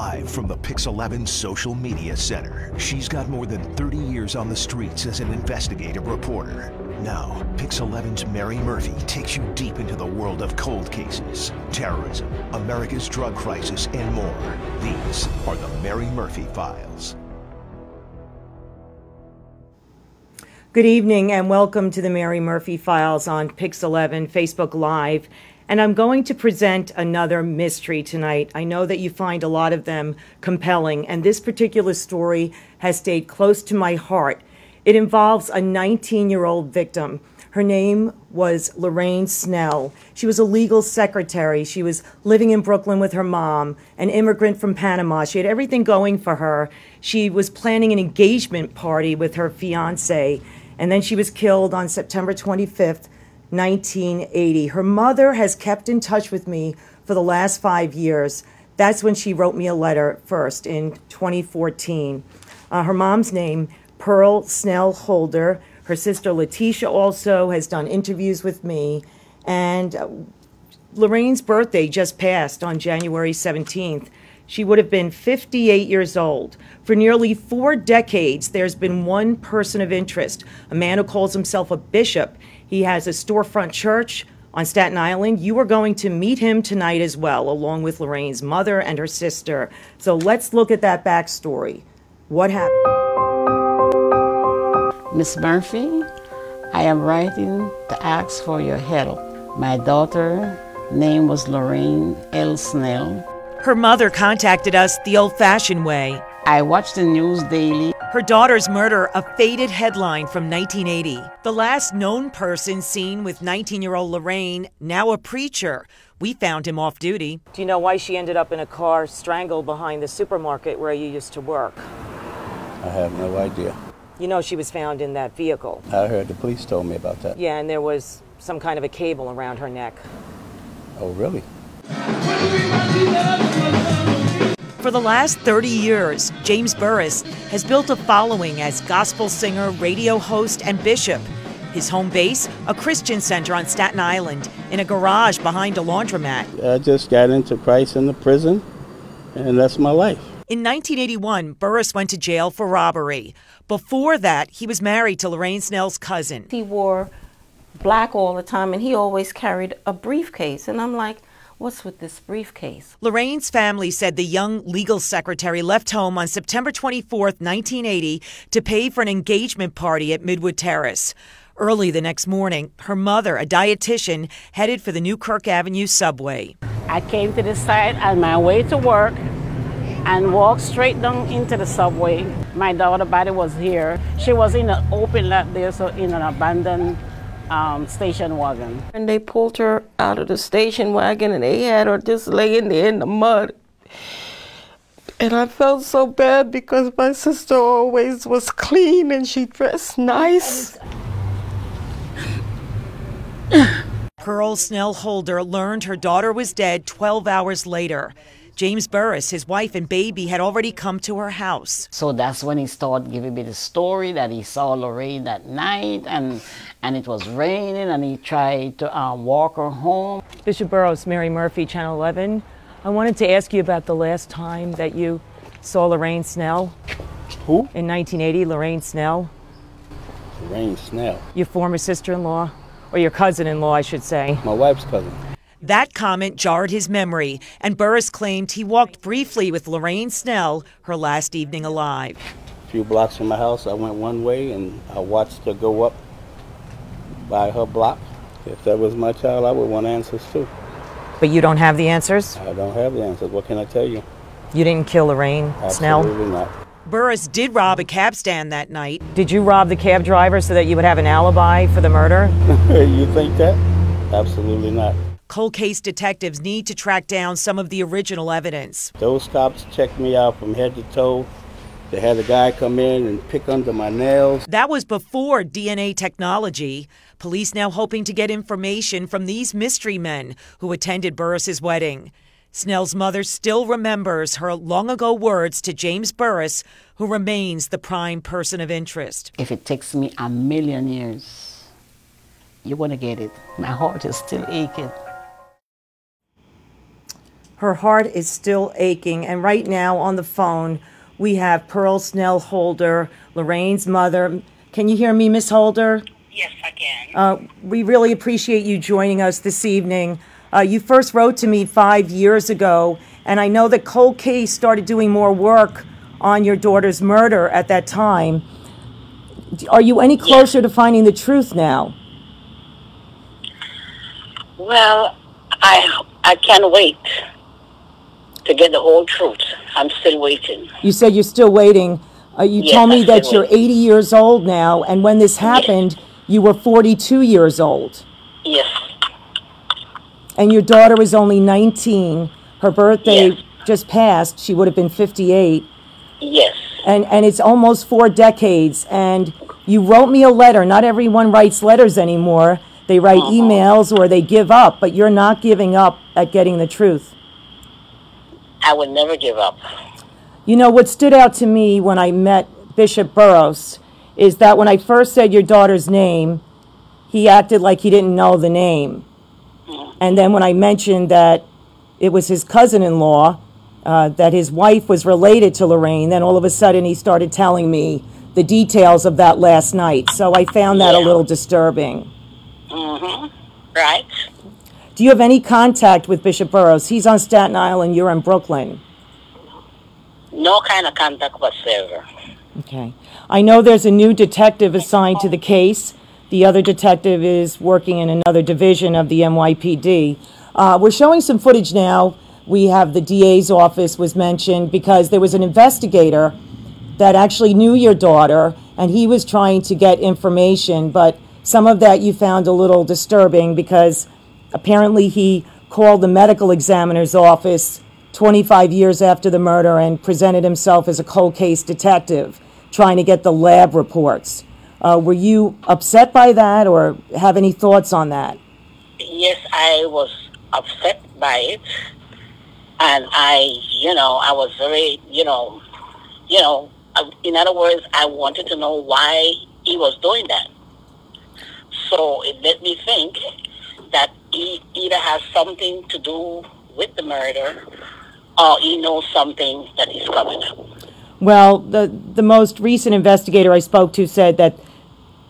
Live from the Pix 11 Social Media Center, she's got more than 30 years on the streets as an investigative reporter. Now, Pix 11's Mary Murphy takes you deep into the world of cold cases, terrorism, America's drug crisis, and more. These are the Mary Murphy Files. Good evening and welcome to the Mary Murphy Files on Pix 11 Facebook Live. And I'm going to present another mystery tonight. I know that you find a lot of them compelling, and this particular story has stayed close to my heart. It involves a 19-year-old victim. Her name was Lorraine Snell. She was a legal secretary. She was living in Brooklyn with her mom, an immigrant from Panama. She had everything going for her. She was planning an engagement party with her fiancé, and then she was killed on September 25th, 1980. Her mother has kept in touch with me for the last 5 years. That's when she wrote me a letter first in 2014. Her mom's name, Pearl Snell Holder. Her sister Letitia also has done interviews with me. And Lorraine's birthday just passed on January 17th. She would have been 58 years old. For nearly 4 decades, there's been one person of interest, a man who calls himself a bishop. He has a storefront church on Staten Island. You are going to meet him tonight as well, along with Lorraine's mother and her sister. So let's look at that backstory. What happened? Miss Murphy, I am writing to ask for your help. My daughter name was Lorraine L. Snell. Her mother contacted us the old-fashioned way. I watch the news daily. Her daughter's murder, a faded headline from 1980. The last known person seen with 19-year-old Lorraine, now a preacher. We found him off duty. Do you know why she ended up in a car strangled behind the supermarket where you used to work? I have no idea. You know she was found in that vehicle. I heard the police told me about that. Yeah, and there was some kind of a cable around her neck. Oh, really? For the last 30 years, James Burris has built a following as gospel singer, radio host, and bishop. His home base, a Christian center on Staten Island, in a garage behind a laundromat. I just got into Christ in the prison, and that's my life. In 1981, Burris went to jail for robbery. Before that, he was married to Lorraine Snell's cousin. He wore black all the time, and he always carried a briefcase. And I'm like, what's with this briefcase? Lorraine's family said the young legal secretary left home on September 24th, 1980, to pay for an engagement party at Midwood Terrace. Early the next morning, her mother, a dietitian, headed for the New Kirk Avenue subway. I came to the site on my way to work and walked straight down into the subway. My daughter's body was here. She was in an open lot there, so in an abandoned station wagon. And they pulled her out of the station wagon and they had her just laying there in the mud. And I felt so bad because my sister always was clean and she dressed nice. Pearl Snell Holder learned her daughter was dead 12 hours later. James Burris, his wife and baby, had already come to her house. So that's when he started giving me the story that he saw Lorraine that night and it was raining and he tried to walk her home. Bishop Burris, Mary Murphy, Channel 11. I wanted to ask you about the last time that you saw Lorraine Snell. Who? In 1980, Lorraine Snell. Lorraine Snell. Your former sister-in-law, or your cousin-in-law, I should say. My wife's cousin. That comment jarred his memory, and Burris claimed he walked briefly with Lorraine Snell her last evening alive. A few blocks from my house, I went one way and I watched her go up by her block. If that was my child, I would want answers too. But you don't have the answers? I don't have the answers. What can I tell you? You didn't kill Lorraine Snell? Absolutely not. Burris did rob a cab stand that night. Did you rob the cab driver so that you would have an alibi for the murder? You think that? Absolutely not. Cold case detectives need to track down some of the original evidence. Those cops checked me out from head to toe. They had a guy come in and pick under my nails. That was before DNA technology. Police now hoping to get information from these mystery men who attended Burris's wedding. Snell's mother still remembers her long-ago words to James Burris, who remains the prime person of interest. If it takes me 1,000,000 years, you're going to get it. My heart is still aching. Her heart is still aching, and right now on the phone we have Pearl Snell Holder, Lorraine's mother. Can you hear me, Miss Holder? Yes, I can. We really appreciate you joining us this evening. You first wrote to me 5 years ago, and I know that Cold Case started doing more work on your daughter's murder at that time. Are you any closer to finding the truth now? Well, I can't wait to get the whole truth. I'm still waiting. You said you're still waiting. You Yes, told me I'm that still you're 80 years old now, and when this happened, you were 42 years old. Yes. And your daughter was only 19. Her birthday Yes. just passed. She would have been 58. Yes. And it's almost 4 decades. And you wrote me a letter. Not everyone writes letters anymore. They write emails or they give up, but you're not giving up at getting the truth. I will never give up. You know, what stood out to me when I met Bishop Burroughs is that when I first said your daughter's name, he acted like he didn't know the name. And then when I mentioned that it was his cousin-in-law, that his wife was related to Lorraine, then all of a sudden he started telling me the details of that last night. So I found that a little disturbing. Right. Do you have any contact with Bishop Burroughs? He's on Staten Island, you're in Brooklyn. No kind of contact whatsoever. Okay. I know there's a new detective assigned to the case. The other detective is working in another division of the NYPD. We're showing some footage now. We have the DA's office was mentioned because there was an investigator that actually knew your daughter, and he was trying to get information, but some of that you found a little disturbing because apparently he called the medical examiner's office 25 years after the murder and presented himself as a cold case detective trying to get the lab reports. Were you upset by that or have any thoughts on that? Yes, I was upset by it. And I was very, in other words, I wanted to know why he was doing that. So it made me think that he either has something to do with the murder or he knows something that is coming up. Well, the most recent investigator I spoke to said that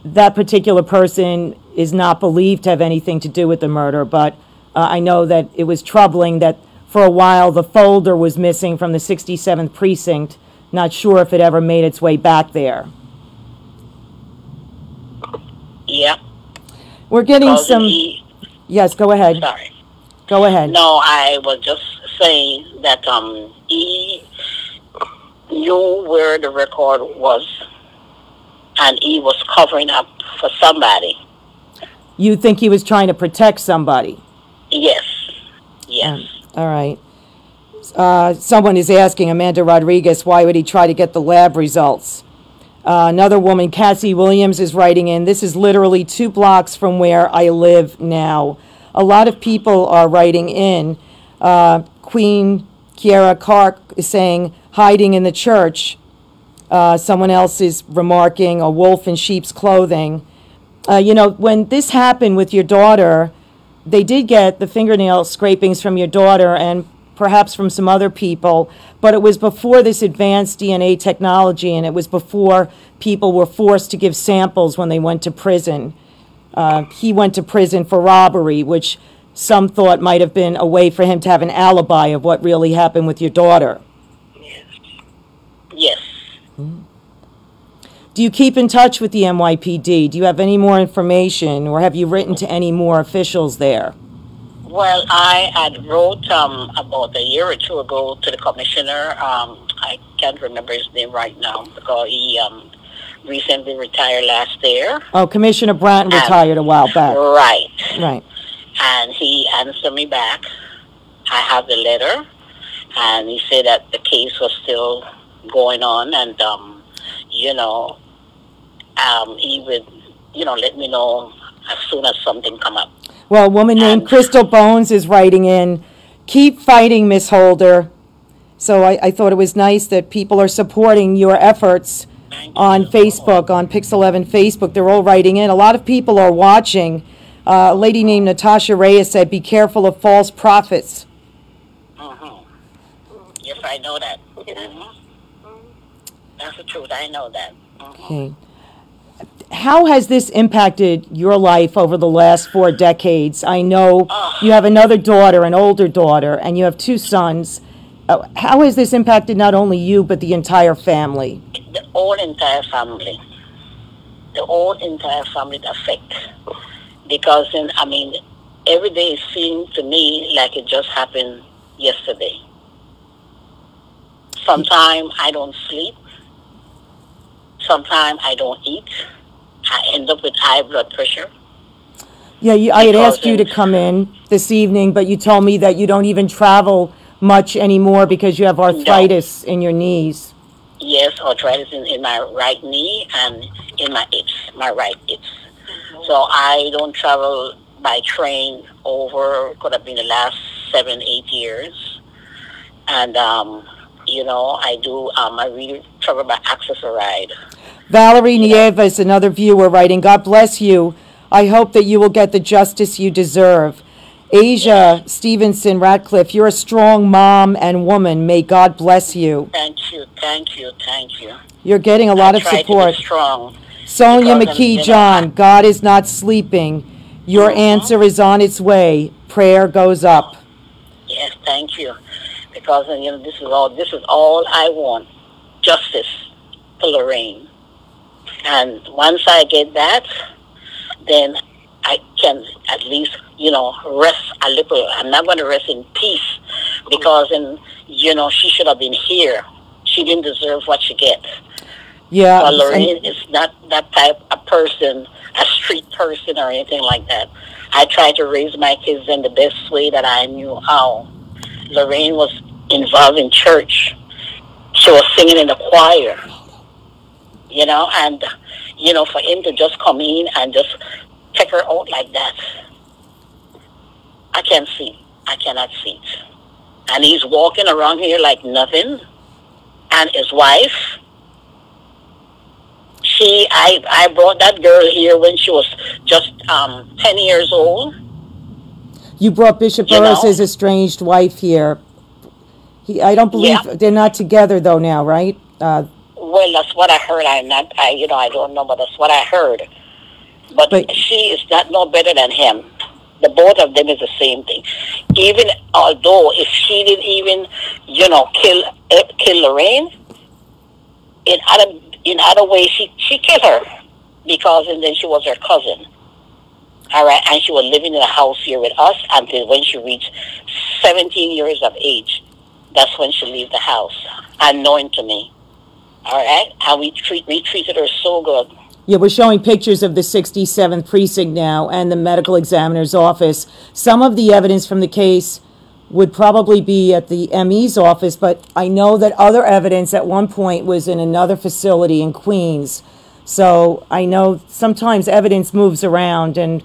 that particular person is not believed to have anything to do with the murder, but I know that it was troubling that for a while the folder was missing from the 67th precinct. Not sure if it ever made its way back there. Yeah. We're getting some... Yes, go ahead. Sorry. Go ahead. No, I was just saying that he knew where the record was and he was covering up for somebody. You think he was trying to protect somebody? Yes. Yes. All right. Someone is asking, Amanda Rodriguez, why would he try to get the lab results? Another woman, Cassie Williams, is writing in, this is literally 2 blocks from where I live now. A lot of people are writing in. Queen Kiera Clark is saying, hiding in the church. Someone else is remarking, a wolf in sheep's clothing. When this happened with your daughter, they did get the fingernail scrapings from your daughter and perhaps from some other people, but it was before this advanced DNA technology, and it was before people were forced to give samples when they went to prison. He went to prison for robbery, which some thought might have been a way for him to have an alibi of what really happened with your daughter. Yes. Do you keep in touch with the NYPD? Do you have any more information, or have you written to any more officials there? Well, I had wrote about a year or two ago to the commissioner. I can't remember his name right now because he recently retired last year. Oh, Commissioner Bratton retired a while back. Right. Right. And he answered me back. I have the letter, and he said that the case was still going on, and he would, let me know as soon as something come up. Well, a woman named Crystal Bones is writing in, keep fighting, Miss Holder. So I thought it was nice that people are supporting your efforts on Facebook, on Pix11 Facebook. They're all writing in. A lot of people are watching. A lady named Natasha Reyes said, be careful of false prophets. Yes, I know that. That's the truth. I know that. Okay. How has this impacted your life over the last 4 decades? I know you have another daughter, an older daughter, and you have 2 sons. How has this impacted not only you, but the entire family? The whole entire family. The whole entire family affect. Because, every day seems to me like it just happened yesterday. Sometimes I don't sleep. Sometimes I don't eat. I end up with high blood pressure. Yeah, I had asked you to come in this evening, but you told me that you don't even travel much anymore because you have arthritis in your knees. Yes, arthritis in my right knee and in my hips, my right hips. So I don't travel by train could have been the last 7, 8 years. And, I really travel by access a ride. Valerie Nieves, another viewer, writing, God bless you. I hope that you will get the justice you deserve. Asia Stevenson Ratcliffe, you're a strong mom and woman. May God bless you. Thank you, thank you, thank you. You're getting a lot of support. To be strong. Sonia McKee John, God is not sleeping. Your answer is on its way. Prayer goes up. Yes, thank you. Because this is all I want. Justice for Lorraine. And once I get that, then I can at least, rest a little. I'm not going to rest in peace because, she should have been here. She didn't deserve what she gets. Yeah. But Lorraine is not that type of person, a street person or anything like that. I tried to raise my kids in the best way that I knew how. Lorraine was involved in church. She was singing in the choir. For him to just come in and just take her out like that, I can't see. I cannot see it. And he's walking around here like nothing. And his wife, I brought that girl here when she was just 10 years old. You brought Bishop Burroughs' estranged wife here. I don't believe they're not together though now, right? Well, that's what I heard. I don't know, but that's what I heard. But she is not no better than him. The both of them is the same thing. Even although if she didn't even, kill Lorraine, in other ways she killed her because and then she was her cousin. All right, and she was living in a house here with us until when she reached 17 years of age. That's when she left the house, unknown to me. All right, and we treated her so good. Yeah, we're showing pictures of the 67th precinct now and the medical examiner's office. Some of the evidence from the case would probably be at the ME's office, but I know that other evidence at one point was in another facility in Queens. So I know sometimes evidence moves around and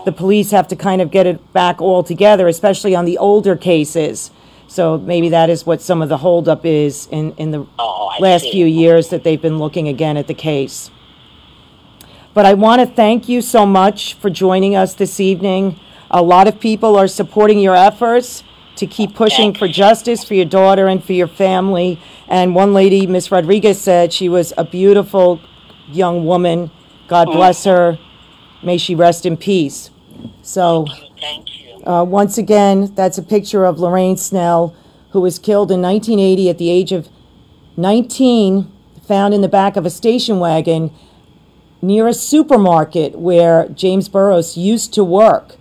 the police have to kind of get it back all together, especially on the older cases. So maybe that is what some of the holdup is in the last few years that they've been looking again at the case. But I want to thank you so much for joining us this evening. A lot of people are supporting your efforts to keep pushing for justice for your daughter and for your family. And one lady, Miss Rodriguez, said she was a beautiful young woman. God bless her. May she rest in peace. So, Thank you. once again, that's a picture of Lorraine Snell, who was killed in 1980 at the age of 19, found in the back of a station wagon near a supermarket where James Burroughs used to work.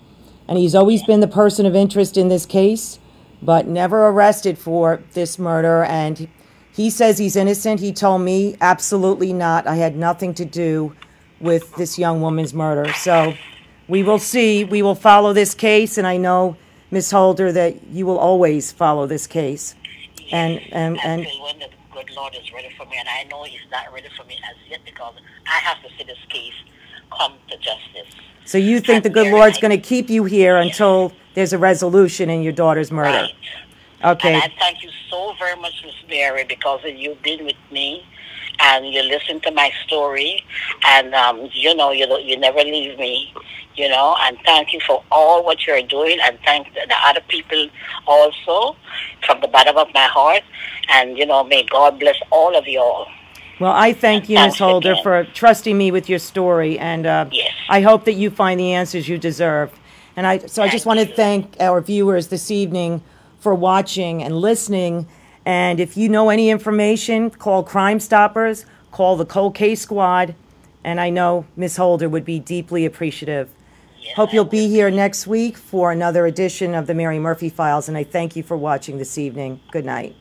And he's always been the person of interest in this case, but never arrested for this murder. And he says he's innocent. He told me, absolutely not. I had nothing to do with this young woman's murder. So we will see. We will follow this case. And I know, Ms. Holder, that you will always follow this case. And Until when the good Lord is ready for me, and I know he's not ready for me as yet because I have to see this case come to justice. so you think the good Lord's going to keep you here until there's a resolution in your daughter's murder? Right. Okay. And I thank you so very much, Miss Mary, because you've been with me and you listen to my story, and you never leave me, and thank you for all what you're doing, and thank the other people also from the bottom of my heart, and may God bless all of you all. Well, I thank you, Ms. Holder, for trusting me with your story, and yes. I hope that you find the answers you deserve. And I just want to thank our viewers this evening for watching and listening. And if you know any information, call Crime Stoppers, call the Cold Case Squad, and I know Ms. Holder would be deeply appreciative. Yes, Hope you'll be here next week for another edition of the Mary Murphy Files, and I thank you for watching this evening. Good night.